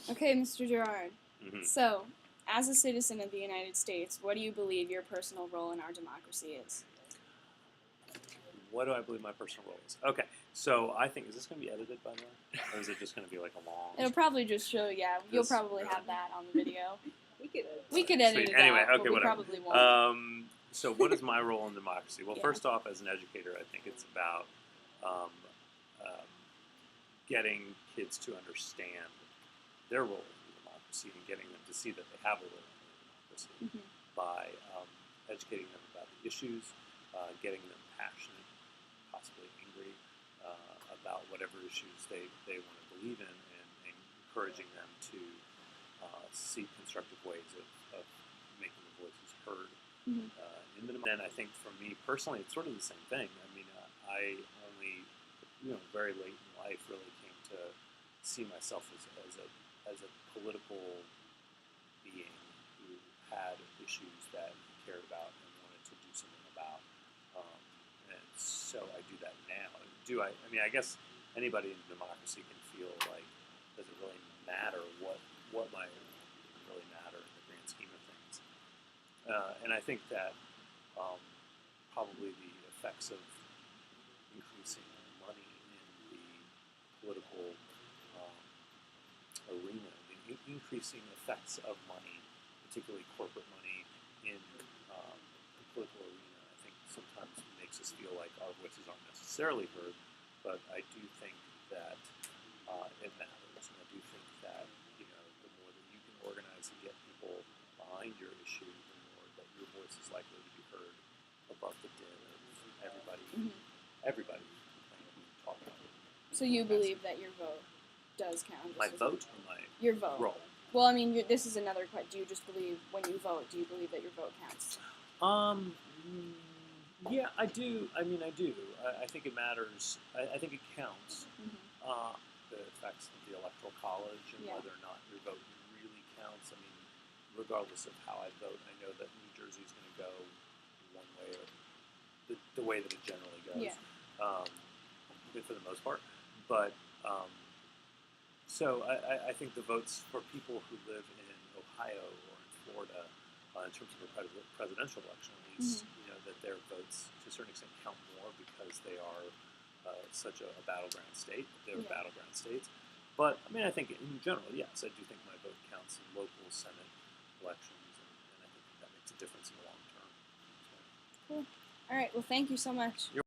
Okay, Mr. Gerard. Hmm. So, as a citizen of the United States, what do you believe your personal role in our democracy is? What do I believe my personal role is? Okay, so I think, is this going to be edited, by the way? Or is it just going to be like a long... It'll probably just show, yeah, you'll This, probably have that on the video. We Alright, could edit sweet. it Anyway, out, okay, but we whatever. probably won't. So what is my role in democracy? Well, Yeah. first off, as an educator, I think it's about um, um, getting kids to understand their role in democracy and getting them to see that they have a role in democracy Hmm. by educating them about the issues, getting them passionate, possibly angry about whatever issues they want to believe in, and encouraging them to seek constructive ways of making the voices heard Hmm. in the democracy. And I think for me personally, it's sort of the same thing. I mean, I only, very late in life really came to see myself as a political being who had issues that he cared about and wanted to do something about. Um, and so I do that now. Do I? I mean, I guess anybody in democracy can feel like, does it really matter what might really matter in the grand scheme of things? And I think that um, probably the effects of increasing money in the political um, arena, the increasing effects of money, particularly corporate money, in the political arena, I think sometimes makes us feel like our voices aren't necessarily heard. But I do think that it matters, and I do think that the more that you can organize and get people behind your issue, the more that your voice is likely to be heard above the din of Hmm. everybody complaining and talking about it. So you believe that your vote does count? My vote or my your vote. role? Well, I mean, this is another question. Do you just believe when you vote? Do you believe that your vote counts? Um, yeah, I do. I mean, I do. I think it matters. I think it counts. Hmm. The effects of the electoral college and Yeah. whether or not your vote really counts. I mean, regardless of how I vote, I know that New Jersey is going to go one way or the way that it generally goes, Yeah. um, for the most part. But so I think the votes for people who live in Ohio or in Florida, in terms of a presidential election, at least, that their votes to a certain extent count more because they are such a battleground state. They're Yeah. battleground states. But I mean, I think in general, yes, I do think my vote counts in local Senate elections, and I think that makes a difference in the long term. Cool. All right. Well, thank you so much. You're